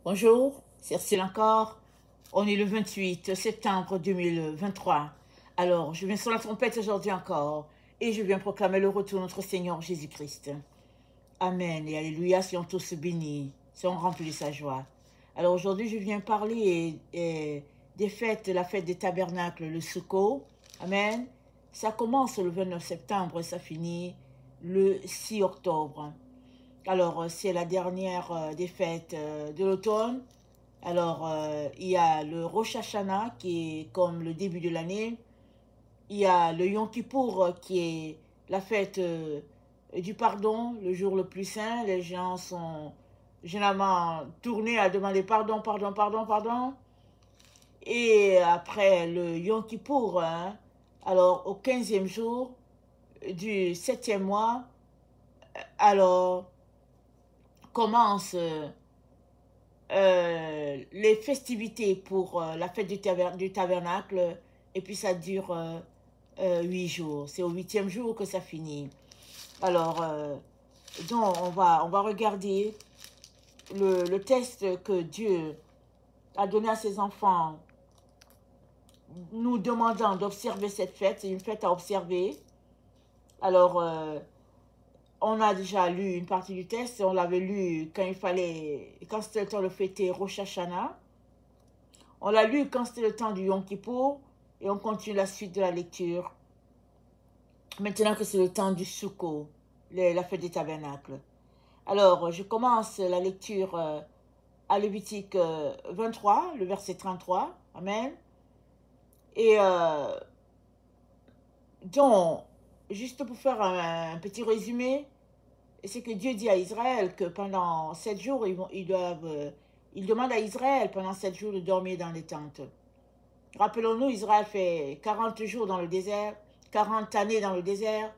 Bonjour, c'est Ursule encore. On est le 28 septembre 2023. Alors, je viens sur la trompette aujourd'hui encore et je viens proclamer le retour de notre Seigneur Jésus-Christ. Amen et alléluia, soyons tous bénis, soyons remplis de sa joie. Alors aujourd'hui, je viens parler des fêtes, la fête des tabernacles, le Sukkot. Amen. Ça commence le 29 septembre et ça finit le 6 octobre. Alors, c'est la dernière des fêtes de l'automne. Alors, il y a le Rosh Hashanah qui est comme le début de l'année. Il y a le Yom Kippour qui est la fête du pardon, le jour le plus saint. Les gens sont généralement tournés à demander pardon, pardon, pardon, pardon. Et après le Yom Kippour, hein, alors au 15e jour du 7e mois, alors commence les festivités pour la fête du tabernacle, et puis ça dure 8 jours. C'est au 8e jour que ça finit. Alors, donc on va regarder le test que Dieu a donné à ses enfants, nous demandant d'observer cette fête. C'est une fête à observer. Alors, on a déjà lu une partie du test, on l'avait lu quand c'était le temps de fêter Rosh Hashanah. On l'a lu quand c'était le temps du Yom Kippour et on continue la suite de la lecture. Maintenant que c'est le temps du Sukkot, la fête des tabernacles. Alors, je commence la lecture à Lévitique 23, le verset 33. Amen. Et donc, juste pour faire un petit résumé, c'est que Dieu dit à Israël que pendant 7 jours, il demande à Israël pendant 7 jours de dormir dans les tentes. Rappelons-nous, Israël fait 40 jours dans le désert, 40 années dans le désert,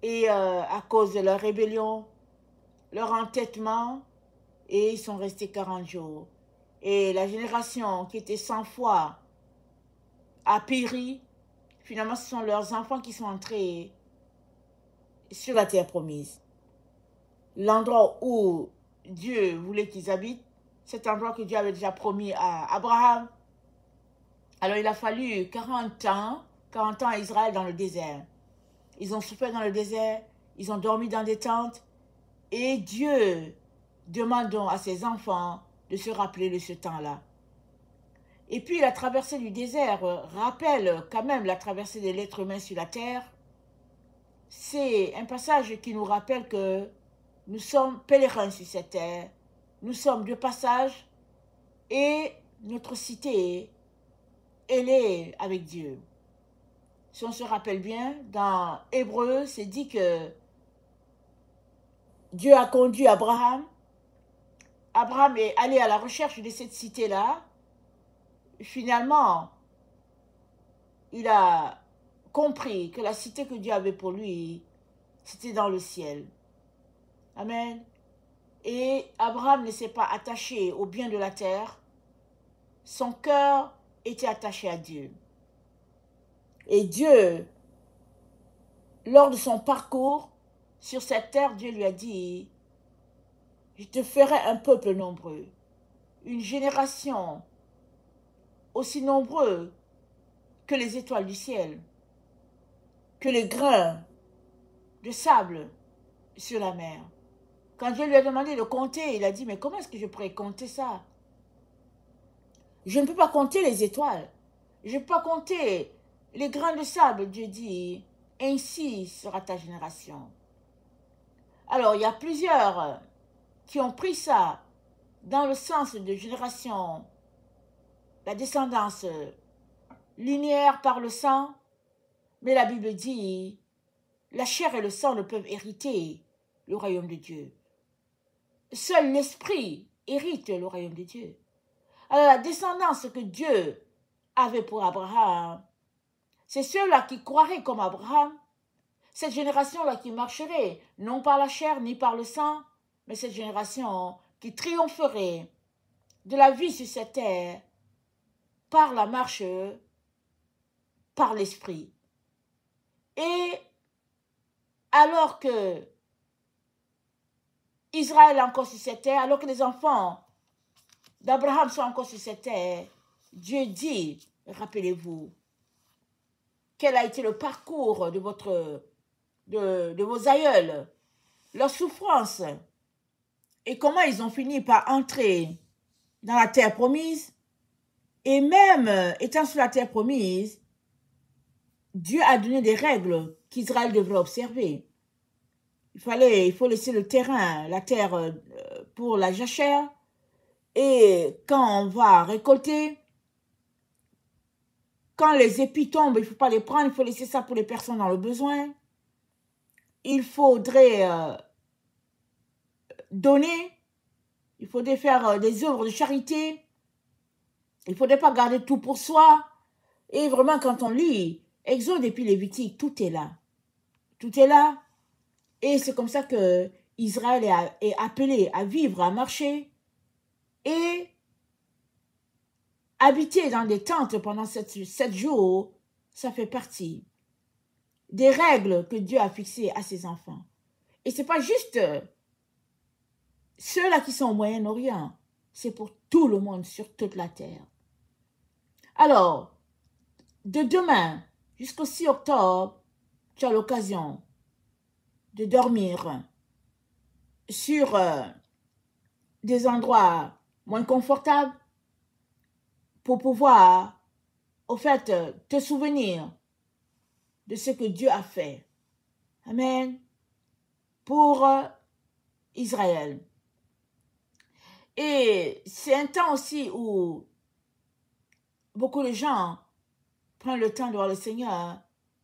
et à cause de leur rébellion, leur entêtement, et ils sont restés 40 jours. Et la génération qui était 100 fois a péri. Finalement, ce sont leurs enfants qui sont entrés sur la terre promise. L'endroit où Dieu voulait qu'ils habitent, cet endroit que Dieu avait déjà promis à Abraham. Alors il a fallu 40 ans à Israël dans le désert. Ils ont souffert dans le désert, ils ont dormi dans des tentes. Et Dieu demande donc à ses enfants de se rappeler de ce temps-là. Et puis la traversée du désert rappelle quand même la traversée de l'être humain sur la terre. C'est un passage qui nous rappelle que nous sommes pèlerins sur cette terre. Nous sommes de passage et notre cité, elle est avec Dieu. Si on se rappelle bien, dans Hébreu, c'est dit que Dieu a conduit Abraham. Abraham est allé à la recherche de cette cité-là. Finalement, il a compris que la cité que Dieu avait pour lui, c'était dans le ciel. Amen. Et Abraham ne s'est pas attaché aux biens de la terre. Son cœur était attaché à Dieu. Et Dieu, lors de son parcours sur cette terre, Dieu lui a dit, je te ferai un peuple nombreux, une génération aussi nombreuse que les étoiles du ciel, que les grains de sable sur la mer. Quand Dieu lui a demandé de compter, il a dit, mais comment est-ce que je pourrais compter ça? Je ne peux pas compter les étoiles. Je ne peux pas compter les grains de sable. Dieu dit, ainsi sera ta génération. Alors, il y a plusieurs qui ont pris ça dans le sens de génération, la descendance linéaire par le sang, mais la Bible dit, la chair et le sang ne peuvent hériter le royaume de Dieu. Seul l'esprit hérite le royaume de Dieu. Alors la descendance que Dieu avait pour Abraham, c'est ceux-là qui croiraient comme Abraham, cette génération-là qui marcherait, non par la chair ni par le sang, mais cette génération qui triompherait de la vie sur cette terre par la marche, par l'esprit. Et alors que Israël est encore sur cette terre, alors que les enfants d'Abraham soit encore sur cette terre, Dieu dit, rappelez-vous, quel a été le parcours de vos aïeuls, leur souffrance, et comment ils ont fini par entrer dans la terre promise. Et même étant sur la terre promise, Dieu a donné des règles qu'Israël devrait observer. Il faut laisser le terrain, la terre pour la jachère. Et quand on va récolter, quand les épis tombent, il ne faut pas les prendre, il faut laisser ça pour les personnes dans le besoin. Il faudrait donner, il faudrait faire des œuvres de charité. Il ne faudrait pas garder tout pour soi. Et vraiment, quand on lit Exode et puis Lévitique, tout est là. Tout est là. Et c'est comme ça que Israël est appelé à vivre, à marcher et habiter dans des tentes pendant 7 jours. Ça fait partie des règles que Dieu a fixées à ses enfants. Et ce n'est pas juste ceux-là qui sont au Moyen-Orient. C'est pour tout le monde sur toute la terre. Alors, de demain jusqu'au 6 octobre, tu as l'occasion de dormir sur des endroits moins confortables pour pouvoir, au fait, te souvenir de ce que Dieu a fait. Amen. Pour Israël. Et c'est un temps aussi où beaucoup de gens prennent le temps de voir le Seigneur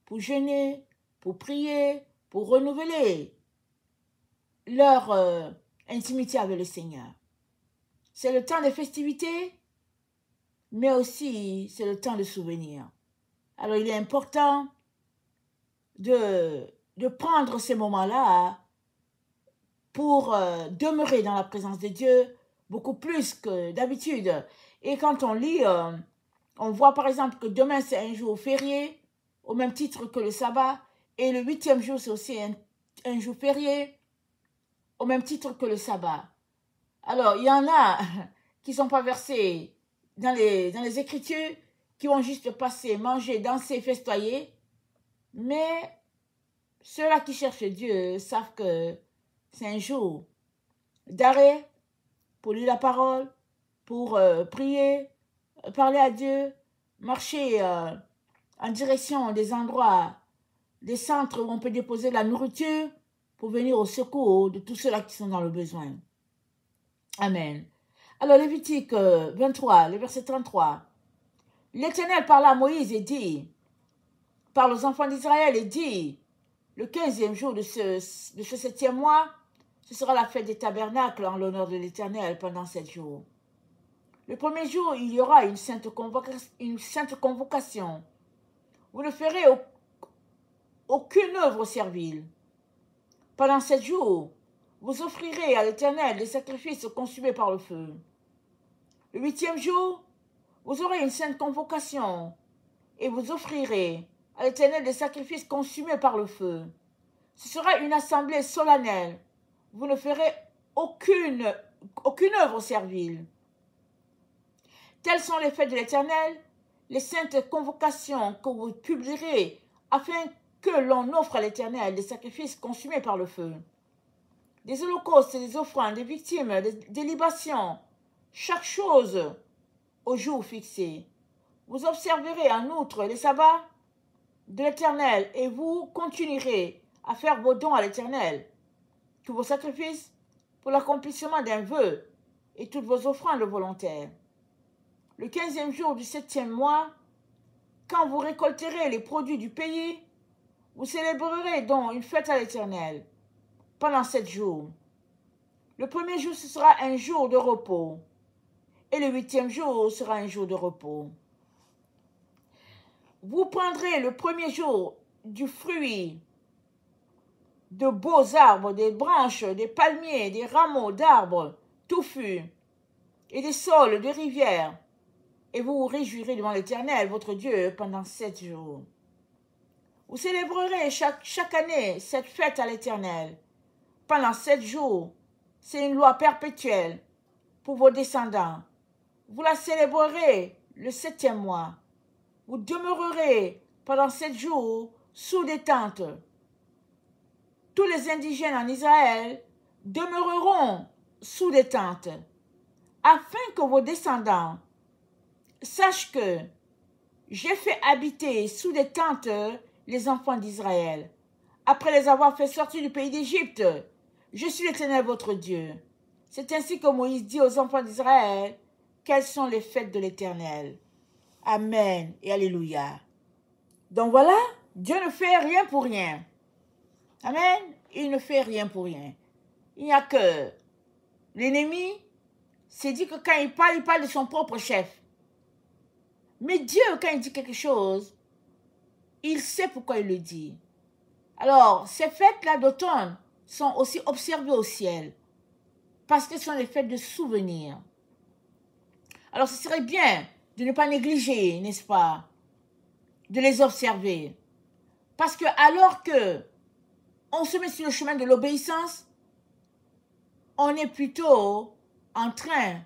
pour jeûner, pour prier, pour renouveler leur intimité avec le Seigneur. C'est le temps des festivités, mais aussi c'est le temps de souvenir. Alors il est important de prendre ces moments-là pour demeurer dans la présence de Dieu beaucoup plus que d'habitude. Et quand on lit, on voit par exemple que demain c'est un jour férié, au même titre que le sabbat, et le 8e jour c'est aussi un jour férié, au même titre que le sabbat. Alors, il y en a qui ne sont pas versés dans les Écritures, qui vont juste passer, manger, danser, festoyer, mais ceux-là qui cherchent Dieu savent que c'est un jour d'arrêt pour lire la parole, pour prier, parler à Dieu, marcher en direction des endroits, des centres où on peut déposer la nourriture pour venir au secours de tous ceux-là qui sont dans le besoin. Amen. Alors, Lévitique 23, le verset 33. L'Éternel parla à Moïse et dit, parle aux enfants d'Israël et dit, le 15e jour de ce 7e mois, ce sera la fête des tabernacles en l'honneur de l'Éternel pendant 7 jours. Le premier jour, il y aura une sainte convocation. Vous ne ferez aucune œuvre servile. Pendant 7 jours, vous offrirez à l'Éternel des sacrifices consumés par le feu. Le 8e jour, vous aurez une sainte convocation et vous offrirez à l'Éternel des sacrifices consumés par le feu. Ce sera une assemblée solennelle. Vous ne ferez aucune œuvre servile. Telles sont les fêtes de l'Éternel, les saintes convocations que vous publierez afin que l'on offre à l'Éternel des sacrifices consumés par le feu. Des holocaustes, des offrandes, des victimes, des libations, chaque chose au jour fixé. Vous observerez en outre les sabbats de l'Éternel et vous continuerez à faire vos dons à l'Éternel, tous vos sacrifices pour l'accomplissement d'un vœu et toutes vos offrandes volontaires. Le 15e jour du 7e mois, quand vous récolterez les produits du pays, vous célébrerez donc une fête à l'Éternel pendant 7 jours. Le premier jour, ce sera un jour de repos. Et le 8e jour sera un jour de repos. Vous prendrez le premier jour du fruit de beaux arbres, des branches, des palmiers, des rameaux d'arbres touffus et des saules de rivières. Et vous vous réjouirez devant l'Éternel, votre Dieu, pendant 7 jours. Vous célébrerez chaque année cette fête à l'Éternel. Pendant 7 jours, c'est une loi perpétuelle pour vos descendants. vous la célébrerez le 7e mois. Vous demeurerez pendant 7 jours sous des tentes. Tous les indigènes en Israël demeureront sous des tentes, afin que vos descendants sachent que j'ai fait habiter sous des tentes les enfants d'Israël, après les avoir fait sortir du pays d'Égypte. Je suis l'Éternel votre Dieu. C'est ainsi que Moïse dit aux enfants d'Israël, quelles sont les fêtes de l'Éternel. Amen et alléluia. Donc voilà, Dieu ne fait rien pour rien. Amen. Il ne fait rien pour rien. Il n'y a que l'ennemi s'est dit que quand il parle de son propre chef. Mais Dieu, quand il dit quelque chose, il sait pourquoi il le dit. Alors, ces fêtes-là d'automne sont aussi observées au ciel, parce que ce sont des fêtes de souvenirs. Alors, ce serait bien de ne pas négliger, n'est-ce pas, de les observer. Parce que alors que on se met sur le chemin de l'obéissance, on est plutôt en train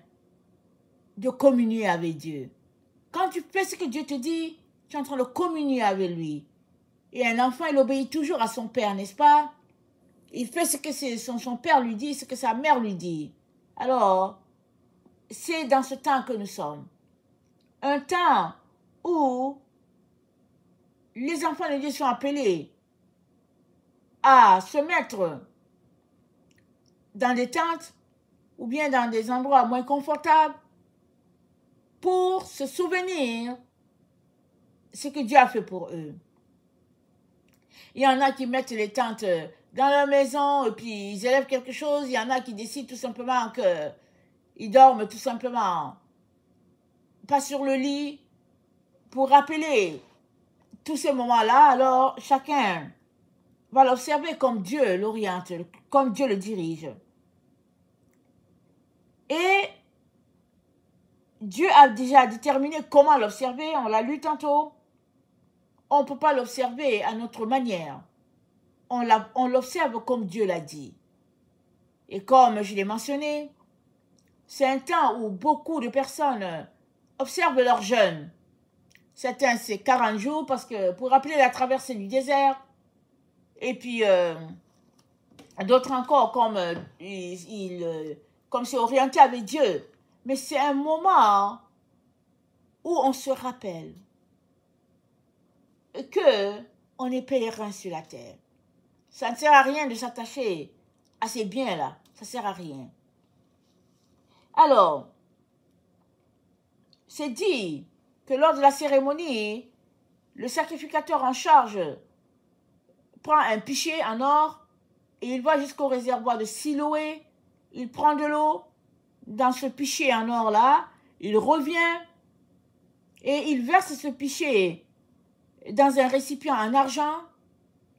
de communier avec Dieu. Quand tu fais ce que Dieu te dit, tu es en train de communier avec lui. Et un enfant, il obéit toujours à son père, n'est-ce pas? Il fait ce que son père lui dit, ce que sa mère lui dit. Alors, c'est dans ce temps que nous sommes. Un temps où les enfants de Dieu sont appelés à se mettre dans des tentes ou bien dans des endroits moins confortables pour se souvenir ce que Dieu a fait pour eux. Il y en a qui mettent les tentes dans leur maison et puis ils élèvent quelque chose. Il y en a qui décident tout simplement qu'ils dorment tout simplement pas sur le lit pour rappeler tous ces moments-là. Alors chacun va l'observer comme Dieu l'oriente, comme Dieu le dirige. Et Dieu a déjà déterminé comment l'observer, on l'a lu tantôt. On ne peut pas l'observer à notre manière. On l'observe comme Dieu l'a dit. Et comme je l'ai mentionné, c'est un temps où beaucoup de personnes observent leur jeûne. Certains, c'est 40 jours parce que pour rappeler la traversée du désert. Et puis, d'autres encore, comme c'est orienté avec Dieu. Mais c'est un moment où on se rappelle qu'on est pèlerin sur la terre. Ça ne sert à rien de s'attacher à ces biens-là. Ça ne sert à rien. Alors, c'est dit que lors de la cérémonie, le sacrificateur en charge prend un pichet en or et il va jusqu'au réservoir de Siloé. Il prend de l'eau dans ce pichet en or-là. Il revient et il verse ce pichet dans un récipient en argent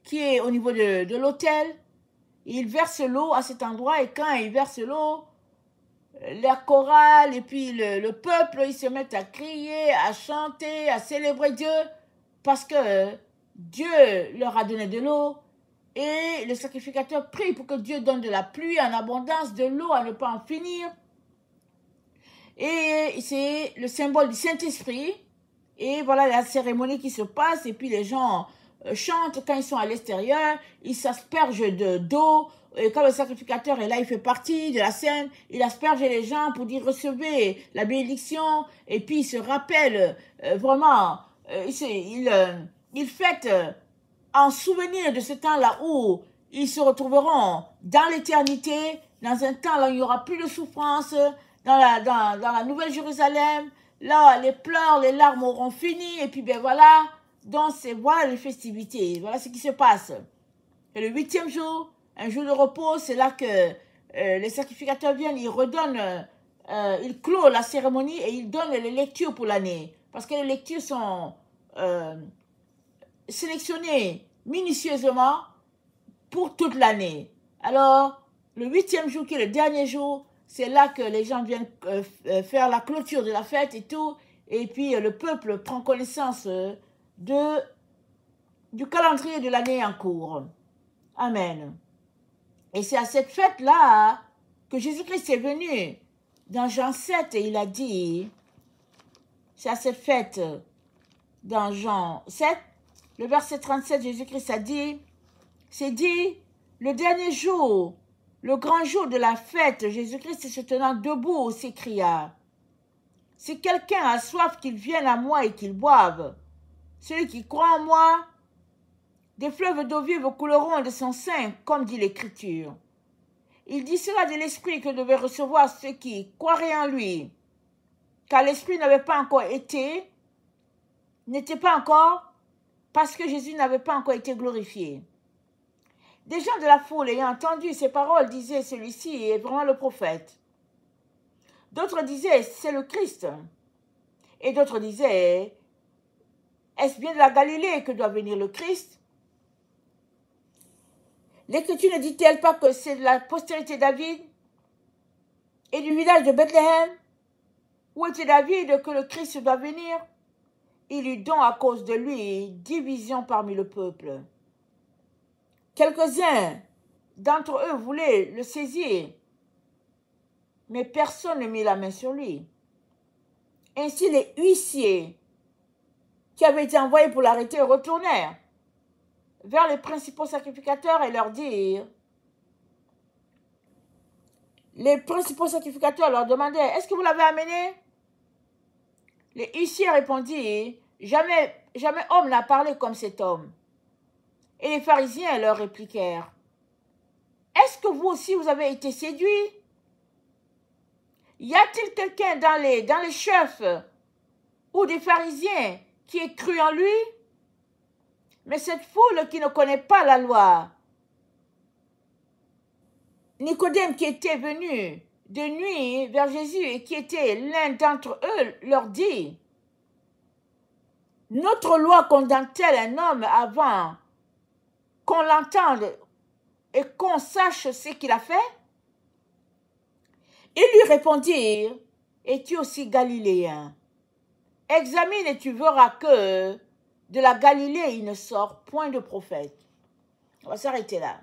qui est au niveau de l'autel. Il verse l'eau à cet endroit et quand il verse l'eau, la chorale et puis le peuple, ils se mettent à crier, à chanter, à célébrer Dieu parce que Dieu leur a donné de l'eau et le sacrificateur prie pour que Dieu donne de la pluie en abondance, de l'eau à ne pas en finir. Et c'est le symbole du Saint-Esprit. Et voilà la cérémonie qui se passe et puis les gens chantent quand ils sont à l'extérieur, ils s'aspergent d'eau. Et quand le sacrificateur est là, il fait partie de la scène, il asperge les gens pour dire recevez la bénédiction. Et puis il se rappelle vraiment, il fête en souvenir de ce temps-là où ils se retrouveront dans l'éternité, dans un temps là où il n'y aura plus de souffrance, dans la Nouvelle Jérusalem. Là, les pleurs, les larmes auront fini. Et puis, ben voilà. Donc, voilà les festivités. Voilà ce qui se passe. Et le 8e jour, un jour de repos, c'est là que les sacrificateurs viennent, ils redonnent, ils clôt la cérémonie et ils donnent les lectures pour l'année. Parce que les lectures sont sélectionnées minutieusement pour toute l'année. Alors, le 8e jour, qui est le dernier jour, c'est là que les gens viennent faire la clôture de la fête et tout. Et puis le peuple prend connaissance du calendrier de l'année en cours. Amen. Et c'est à cette fête-là que Jésus-Christ est venu. Dans Jean 7, il a dit, C'est à cette fête dans Jean 7, le verset 37, Jésus-Christ a dit, c'est dit, le dernier jour, le grand jour de la fête, Jésus-Christ se tenant debout s'écria, si quelqu'un a soif, qu'il vienne à moi et qu'il boive. Celui qui croit en moi, des fleuves d'eau vive couleront de son sein, comme dit l'Écriture. Il dit cela de l'Esprit que devaient recevoir ceux qui croiraient en lui, car l'Esprit n'avait pas encore été, n'était pas encore, parce que Jésus n'avait pas encore été glorifié. Des gens de la foule ayant entendu ces paroles disaient, celui-ci est vraiment le prophète. D'autres disaient, c'est le Christ. Et d'autres disaient, est-ce bien de la Galilée que doit venir le Christ? L'Écriture ne dit-elle pas que c'est de la postérité de David et du village de Bethléem? Où était David que le Christ doit venir? Il eut donc à cause de lui division parmi le peuple. Quelques-uns d'entre eux voulaient le saisir, mais personne ne mit la main sur lui. Ainsi les huissiers qui avaient été envoyés pour l'arrêter retournèrent vers les principaux sacrificateurs et leur dirent, les principaux sacrificateurs leur demandaient, est-ce que vous l'avez amené? Les huissiers répondirent, jamais homme n'a parlé comme cet homme. Et les pharisiens leur répliquèrent, est-ce que vous aussi vous avez été séduits? Y a-t-il quelqu'un dans les chefs ou des pharisiens qui ait cru en lui? Mais cette foule qui ne connaît pas la loi, Nicodème qui était venu de nuit vers Jésus et qui était l'un d'entre eux leur dit, notre loi condamne-t-elle un homme avant qu'on l'entende et qu'on sache ce qu'il a fait? Ils lui répondirent, es-tu aussi galiléen? Examine et tu verras que de la Galilée, il ne sort point de prophète. On va s'arrêter là.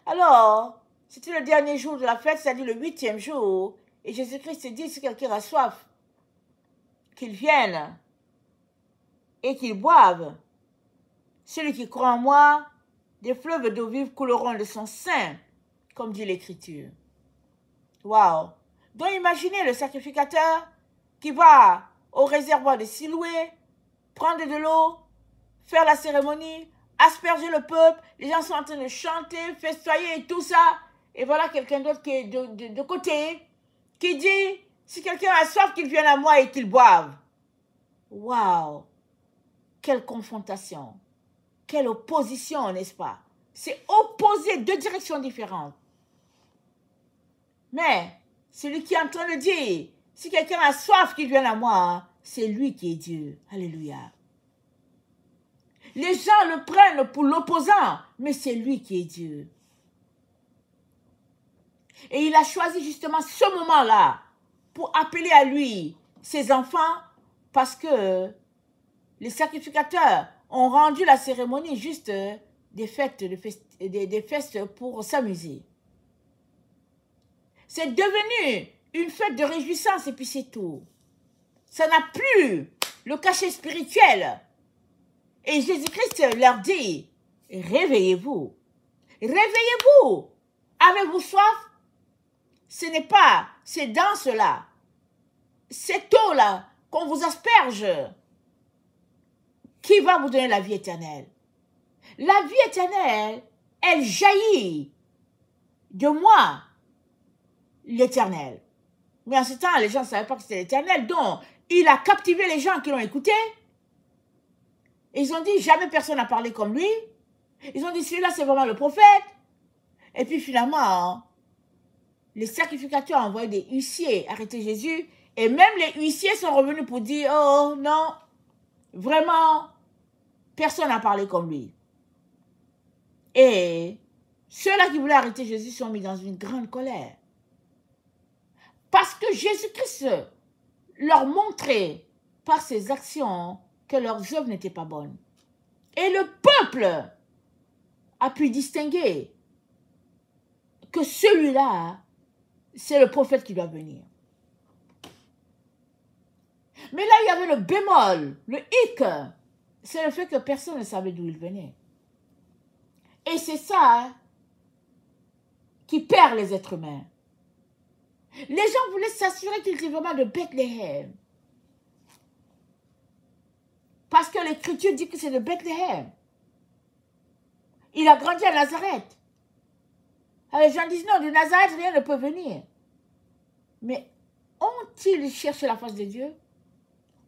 Alors, c'était le dernier jour de la fête, c'est-à-dire le 8e jour, et Jésus-Christ dit, si quelqu'un a soif, qu'il vienne et qu'il boive. Celui qui croit en moi, des fleuves d'eau vive couleront de son sein, comme dit l'Écriture. Waouh! Donc imaginez le sacrificateur qui va au réservoir de Siloué, prendre de l'eau, faire la cérémonie, asperger le peuple, les gens sont en train de chanter, festoyer et tout ça. Et voilà quelqu'un d'autre qui est de côté, qui dit, si quelqu'un a soif, qu'il vienne à moi et qu'il boive. Waouh! Quelle confrontation! Quelle opposition, n'est-ce pas? C'est opposé, deux directions différentes. Mais, celui qui est en train de dire, si quelqu'un a soif, qu'il vienne à moi, c'est lui qui est Dieu. Alléluia. Les gens le prennent pour l'opposant, mais c'est lui qui est Dieu. Et il a choisi justement ce moment-là pour appeler à lui ses enfants parce que les sacrificateurs ont rendu la cérémonie juste des fêtes, des festes pour s'amuser. C'est devenu une fête de réjouissance et puis c'est tout. Ça n'a plus le cachet spirituel. Et Jésus-Christ leur dit, réveillez-vous. Réveillez-vous. Avez-vous soif? Ce n'est pas ces danses-là, cette eau-là qu'on vous asperge qui va vous donner la vie éternelle. La vie éternelle, elle jaillit de moi, l'Éternel. Mais en ce temps, les gens ne savaient pas que c'était l'Éternel. Donc, il a captivé les gens qui l'ont écouté. Ils ont dit, jamais personne n'a parlé comme lui. Ils ont dit, celui-là, c'est vraiment le prophète. Et puis finalement, les sacrificateurs ont envoyé des huissiers arrêter Jésus. Et même les huissiers sont revenus pour dire, oh non, vraiment, personne n'a parlé comme lui. Et ceux-là qui voulaient arrêter Jésus sont mis dans une grande colère. Parce que Jésus-Christ leur montrait par ses actions que leurs œuvres n'étaient pas bonnes. Et le peuple a pu distinguer que celui-là, c'est le prophète qui doit venir. Mais là, il y avait le bémol, le hic. C'est le fait que personne ne savait d'où il venait. Et c'est ça qui perd les êtres humains. Les gens voulaient s'assurer qu'il était vraiment de Bethléem. Parce que l'Écriture dit que c'est de Bethléem. Il a grandi à Nazareth. Alors les gens disent non, de Nazareth, rien ne peut venir. Mais ont-ils cherché la face de Dieu?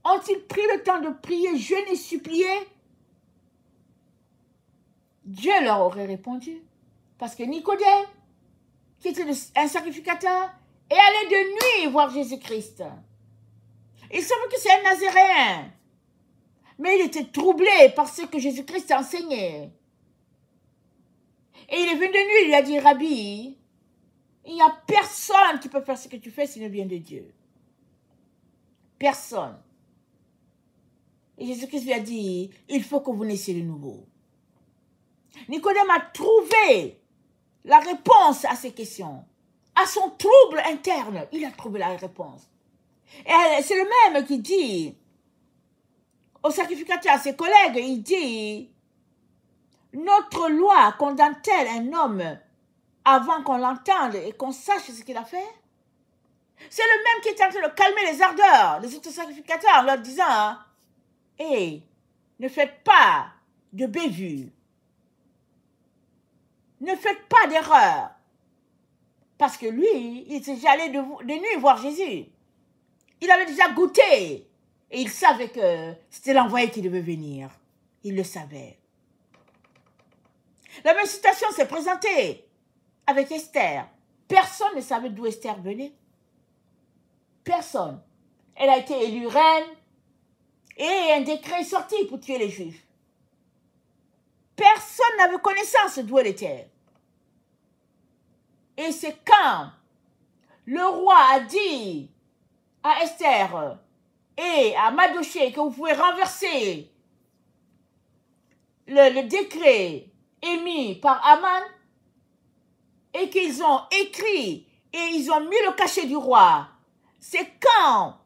Ont-ils pris le temps de prier, jeûner, supplier? Dieu leur aurait répondu. Parce que Nicodème, qui était un sacrificateur, est allé de nuit voir Jésus-Christ. Il semble que c'est un Nazaréen. Mais il était troublé par ce que Jésus-Christ enseignait. Et il est venu de nuit, il lui a dit, Rabbi, il n'y a personne qui peut faire ce que tu fais s'il ne vient de Dieu. Personne. Et Jésus-Christ lui a dit, il faut que vous naissiez de nouveau. Nicodème a trouvé la réponse à ces questions. À son trouble interne, il a trouvé la réponse. Et c'est le même qui dit au sacrificateur, à ses collègues, il dit, notre loi condamne-t-elle un homme avant qu'on l'entende et qu'on sache ce qu'il a fait? C'est le même qui est en train de calmer les ardeurs des autres sacrificateurs en leur disant, hey, ne faites pas de bévue. Ne faites pas d'erreur. Parce que lui, il était déjà allé de nuit voir Jésus. Il avait déjà goûté. Et il savait que c'était l'envoyé qui devait venir. Il le savait. La même situation s'est présentée avec Esther. Personne ne savait d'où Esther venait. Personne. Elle a été élue reine et un décret est sorti pour tuer les Juifs. Personne n'avait connaissance d'où elle était. Et c'est quand le roi a dit à Esther et à Mardochée que vous pouvez renverser le décret émis par Aman et qu'ils ont écrit et ils ont mis le cachet du roi. C'est quand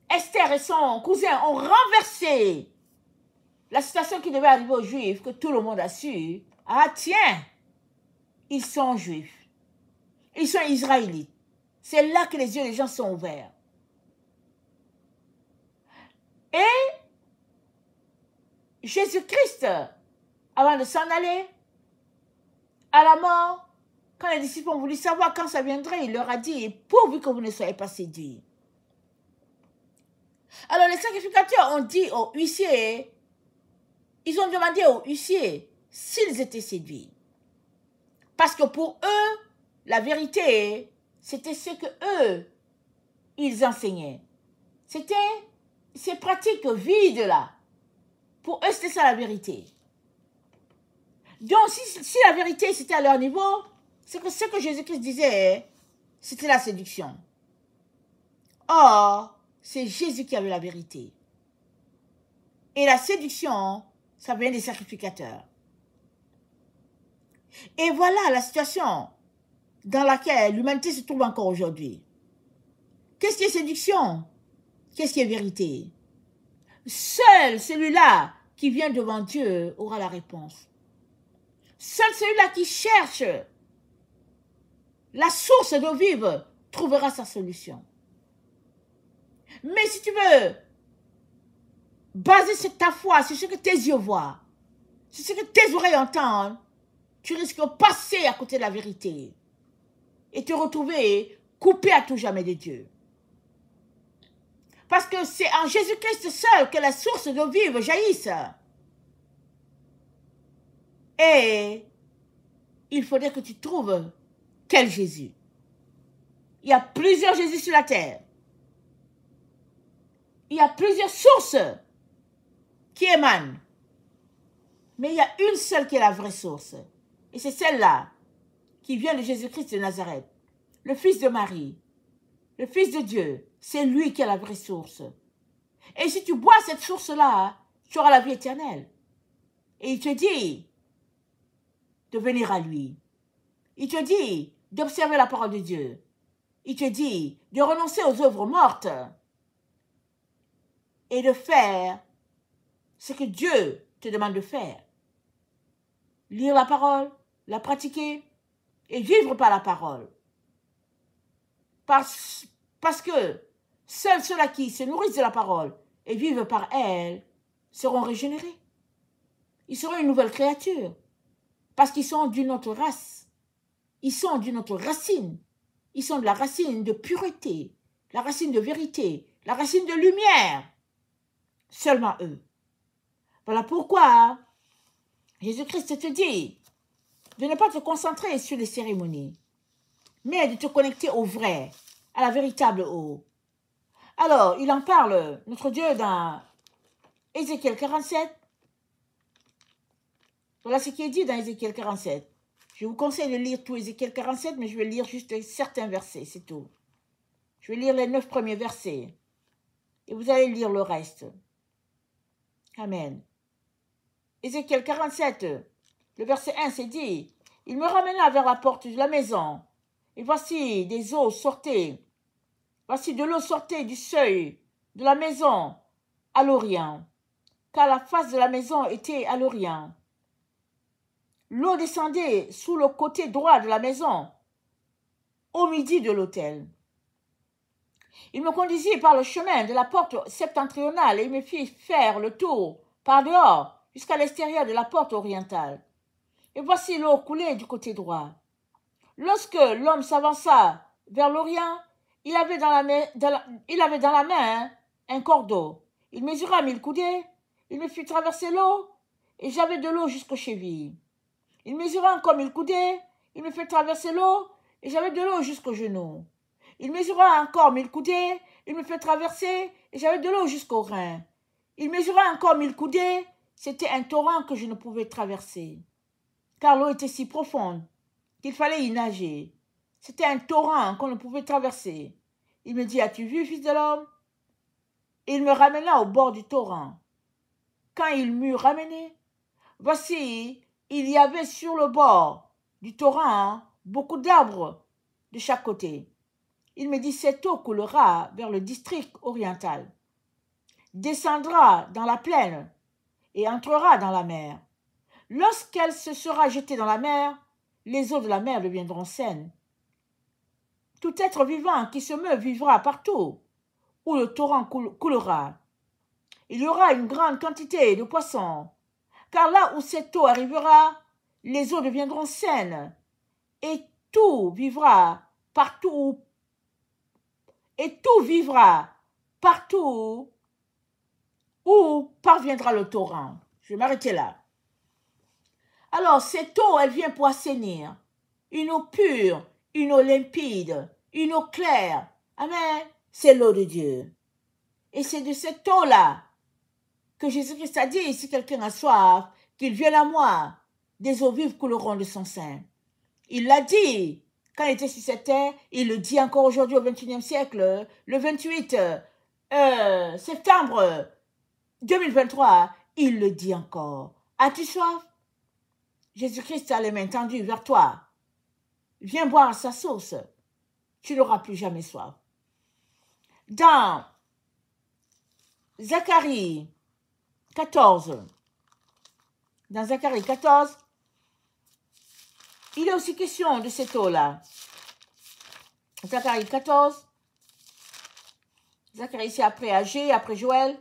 Esther et son cousin ont renversé la situation qui devait arriver aux Juifs que tout le monde a su. Ah tiens, ils sont Juifs. Ils sont Israélites. C'est là que les yeux des gens sont ouverts. Et Jésus-Christ, avant de s'en aller, à la mort, quand les disciples ont voulu savoir quand ça viendrait, il leur a dit, pourvu que vous ne soyez pas séduits. Alors les sacrificateurs ont dit aux huissiers, ils ont demandé aux huissiers s'ils étaient séduits. Parce que pour eux, la vérité, c'était ce que eux, ils enseignaient. C'était ces pratiques vides-là. Pour eux, c'était ça la vérité. Donc, si la vérité, c'était à leur niveau, c'est que ce que Jésus-Christ disait, c'était la séduction. Or, c'est Jésus qui avait la vérité. Et la séduction, ça vient des sacrificateurs. Et voilà la situation dans laquelle l'humanité se trouve encore aujourd'hui. Qu'est-ce qui est séduction? Qu'est-ce qui est vérité? Seul celui-là qui vient devant Dieu aura la réponse. Seul celui-là qui cherche la source d'eau vive trouvera sa solution. Mais si tu veux baser ta foi sur ce que tes yeux voient, sur ce que tes oreilles entendent, tu risques de passer à côté de la vérité et te retrouver coupé à tout jamais de Dieu. Parce que c'est en Jésus-Christ seul que la source d'eau vive jaillisse. Et il faudrait que tu trouves quel Jésus. Il y a plusieurs Jésus sur la terre. Il y a plusieurs sources qui émanent. Mais il y a une seule qui est la vraie source. Et c'est celle-là qui vient de Jésus-Christ de Nazareth, le fils de Marie, le fils de Dieu. C'est lui qui est la vraie source. Et si tu bois cette source-là, tu auras la vie éternelle. Et il te dit de venir à lui. Il te dit d'observer la parole de Dieu. Il te dit de renoncer aux œuvres mortes et de faire ce que Dieu te demande de faire. Lire la parole, la pratiquer et vivre par la parole. Parce que seuls ceux-là qui se nourrissent de la parole et vivent par elle seront régénérés. Ils seront une nouvelle créature parce qu'ils sont d'une autre race. Ils sont d'une autre racine. Ils sont de la racine de pureté, la racine de vérité, la racine de lumière. Seulement eux. Voilà pourquoi Jésus-Christ te dit de ne pas te concentrer sur les cérémonies, mais de te connecter au vrai, à la véritable eau. Alors, il en parle, notre Dieu, dans Ézéchiel 47. Voilà ce qui est dit dans Ézéchiel 47. Je vous conseille de lire tout Ézéchiel 47, mais je vais lire juste certains versets, c'est tout. Je vais lire les 9 premiers versets. Et vous allez lire le reste. Amen. Ézéchiel 47, le verset 1, c'est dit, « Il me ramena vers la porte de la maison, et voici des eaux sortaient. Voici de l'eau sortait du seuil de la maison à l'Orient, car la face de la maison était à l'Orient. L'eau descendait sous le côté droit de la maison, au midi de l'autel. Il me conduisit par le chemin de la porte septentrionale et il me fit faire le tour par dehors jusqu'à l'extérieur de la porte orientale. Et voici l'eau coulait du côté droit. Lorsque l'homme s'avança vers l'Orient, il avait dans la main un cordeau. Il mesura 1000 coudées, il me fit traverser l'eau, et j'avais de l'eau jusqu'aux chevilles. Il mesura encore 1000 coudées, il me fit traverser l'eau, et j'avais de l'eau jusqu'aux genoux. Il mesura encore 1000 coudées, il me fit traverser, et j'avais de l'eau jusqu'aux reins. Il mesura encore 1000 coudées, c'était un torrent que je ne pouvais traverser, car l'eau était si profonde qu'il fallait y nager. C'était un torrent qu'on ne pouvait traverser. Il me dit, as-tu vu, fils de l'homme? Et il me ramena au bord du torrent. Quand il m'eut ramené, voici, il y avait sur le bord du torrent beaucoup d'arbres de chaque côté. Il me dit, cette eau coulera vers le district oriental, descendra dans la plaine et entrera dans la mer. Lorsqu'elle se sera jetée dans la mer, les eaux de la mer deviendront saines. Tout être vivant qui se meut vivra partout où le torrent coulera. Il y aura une grande quantité de poissons, car là où cette eau arrivera, les eaux deviendront saines, et tout vivra partout où parviendra le torrent. Je vais m'arrêter là. Alors, cette eau, elle vient pour assainir. Une eau pure, une eau limpide, une eau claire. Amen. C'est l'eau de Dieu. Et c'est de cette eau-là que Jésus-Christ a dit, si quelqu'un a soif, qu'il vienne à moi, des eaux vives couleront de son sein. Il l'a dit quand il était sur cette terre, il le dit encore aujourd'hui au XXIe siècle, le 28 septembre 2023, il le dit encore. As-tu soif? Jésus-Christ a les mains tendues vers toi. Viens boire sa source. Tu n'auras plus jamais soif. Dans Zacharie 14, il est aussi question de cette eau-là. Zacharie 14, Zacharie c'est après Agé, après Joël.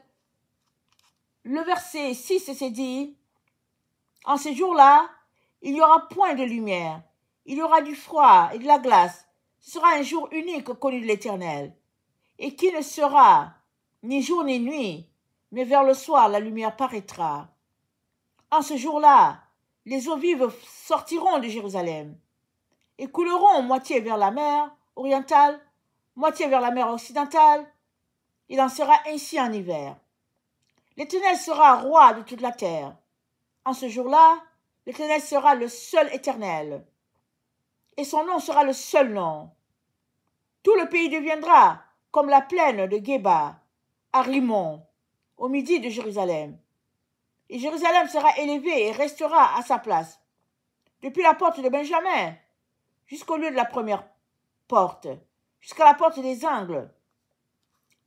Le verset 6, c'est dit, en ces jours-là, il n'y aura point de lumière, il y aura du froid et de la glace. Ce sera un jour unique connu de l'Éternel, et qui ne sera ni jour ni nuit, mais vers le soir la lumière paraîtra. En ce jour-là, les eaux vives sortiront de Jérusalem et couleront moitié vers la mer orientale, moitié vers la mer occidentale. Il en sera ainsi en hiver. L'Éternel sera roi de toute la terre. En ce jour-là, l'Éternel sera le seul éternel, et son nom sera le seul nom. Tout le pays deviendra comme la plaine de Géba, à Rimon, au midi de Jérusalem. Et Jérusalem sera élevée et restera à sa place, depuis la porte de Benjamin jusqu'au lieu de la première porte, jusqu'à la porte des angles.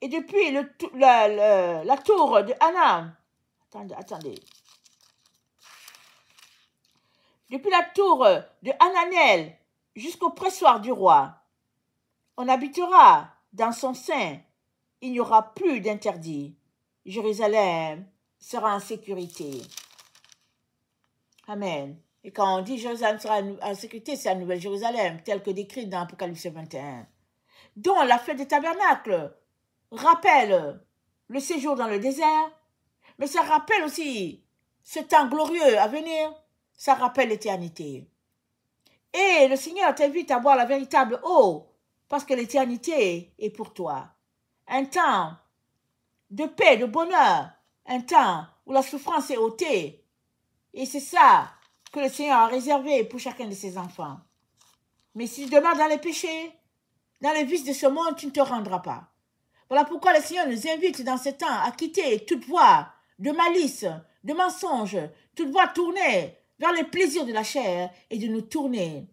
Et depuis la tour de Hanam, attendez. Depuis la tour de Hananel jusqu'au pressoir du roi, on habitera dans son sein. Il n'y aura plus d'interdit. Jérusalem sera en sécurité. Amen. Et quand on dit Jérusalem sera en sécurité, c'est la Nouvelle Jérusalem, telle que décrite dans Apocalypse 21. Dont la fête des tabernacles rappelle le séjour dans le désert, mais ça rappelle aussi ce temps glorieux à venir, ça rappelle l'éternité. Et le Seigneur t'invite à voir la véritable eau, parce que l'éternité est pour toi. Un temps de paix, de bonheur, un temps où la souffrance est ôtée. Et c'est ça que le Seigneur a réservé pour chacun de ses enfants. Mais si tu demeures dans les péchés, dans les vices de ce monde, tu ne te rendras pas. Voilà pourquoi le Seigneur nous invite dans ce temps à quitter toute voie de malice, de mensonge, toute voie tournée vers les plaisirs de la chair et de nous tourner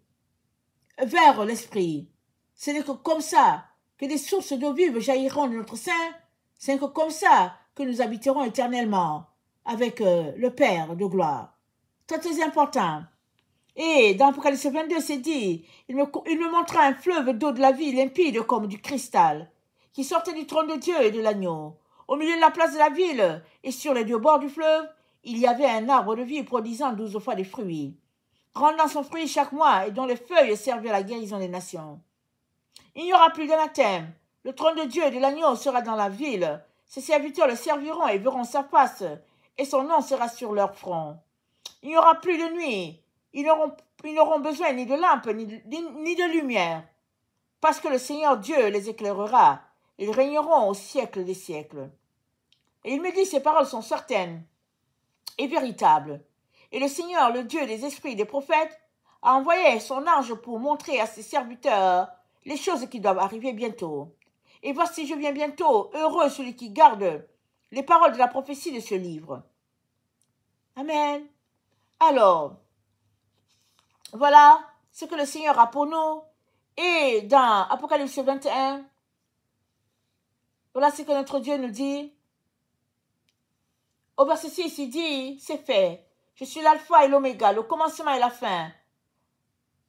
vers l'esprit. Ce n'est que comme ça que des sources d'eau vive jailliront de notre sein. C'est que comme ça que nous habiterons éternellement avec le Père de gloire. Très très important. Et dans Apocalypse 22, c'est dit, il me montra un fleuve d'eau de la vie limpide comme du cristal, qui sortait du trône de Dieu et de l'agneau. Au milieu de la place de la ville et sur les deux bords du fleuve, il y avait un arbre de vie produisant 12 fois des fruits, rendant son fruit chaque mois et dont les feuilles servaient à la guérison des nations. Il n'y aura plus d'anathème. Le trône de Dieu et de l'agneau sera dans la ville. Ses serviteurs le serviront et verront sa face, et son nom sera sur leur front. Il n'y aura plus de nuit. Ils n'auront besoin ni de lampe ni de lumière, parce que le Seigneur Dieu les éclairera. Ils régneront au siècle des siècles. Et il me dit, ces paroles sont certaines et véritables. Et le Seigneur, le Dieu des esprits des prophètes, a envoyé son ange pour montrer à ses serviteurs les choses qui doivent arriver bientôt. Et voici, je viens bientôt, heureux celui qui garde les paroles de la prophétie de ce livre. Amen. Alors, voilà ce que le Seigneur a pour nous. Et dans Apocalypse 21, voilà ce que notre Dieu nous dit. Au verset 6, il dit, c'est fait. Je suis l'alpha et l'oméga, le commencement et la fin.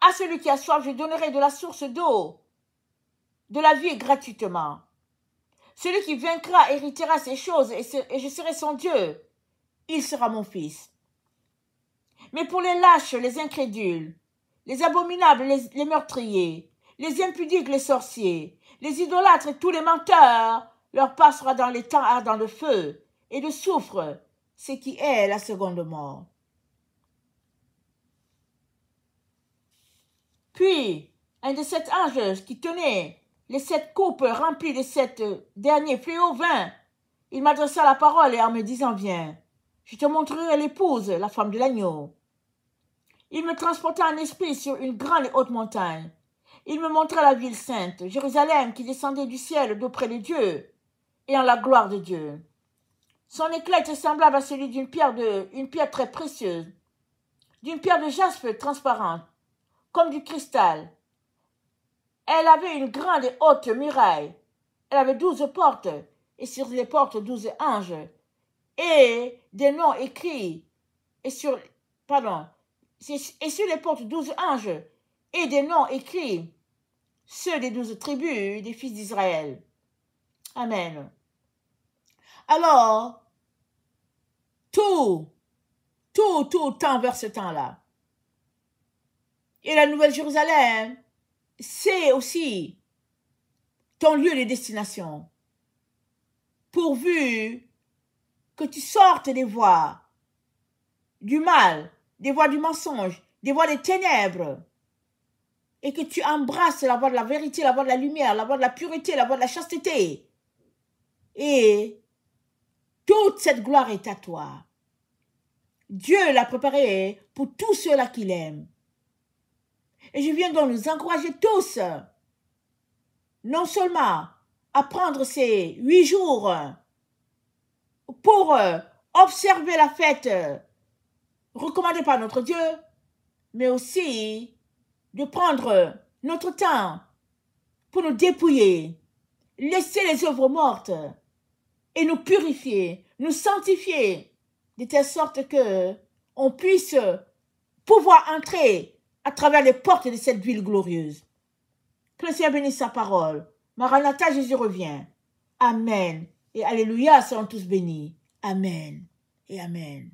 À celui qui a soif, je donnerai de la source d'eau, de la vie gratuitement. Celui qui vaincra héritera ces choses et je serai son Dieu. Il sera mon fils. Mais pour les lâches, les incrédules, les abominables, les meurtriers, les impudiques, les sorciers, les idolâtres et tous les menteurs, leur part sera dans les temps ardents de feu et de soufre, ce qui est la seconde mort. Puis, un de sept anges qui tenait les 7 coupes remplies de 7 derniers fléaux vint. Il m'adressa la parole et en me disant, viens, je te montrerai l'épouse, la femme de l'agneau. Il me transporta en esprit sur une grande et haute montagne. Il me montra la ville sainte, Jérusalem, qui descendait du ciel d'auprès de Dieu et en la gloire de Dieu. Son éclat était semblable à celui d'une pierre très précieuse, d'une pierre de jaspe transparente, comme du cristal. Elle avait une grande et haute muraille. Elle avait 12 portes, et sur les portes 12 anges, et des noms écrits, et sur les portes 12 anges, et des noms écrits, ceux des 12 tribus des fils d'Israël. Amen. Alors, tout tend vers ce temps-là. Et la Nouvelle Jérusalem, c'est aussi ton lieu de destination. Pourvu que tu sortes des voies du mal, des voies du mensonge, des voies des ténèbres, et que tu embrasses la voie de la vérité, la voie de la lumière, la voie de la pureté, la voie de la chasteté. Et toute cette gloire est à toi. Dieu l'a préparée pour tous ceux-là qui l'aiment. Et je viens donc nous encourager tous, non seulement à prendre ces 8 jours pour observer la fête recommandée par notre Dieu, mais aussi de prendre notre temps pour nous dépouiller laisser les œuvres mortes et nous purifier, nous sanctifier, de telle sorte que on puisse pouvoir entrer à travers les portes de cette ville glorieuse. Que le Seigneur bénisse sa parole. Maranatha, Jésus revient. Amen. Et alléluia, seront tous bénis. Amen et amen.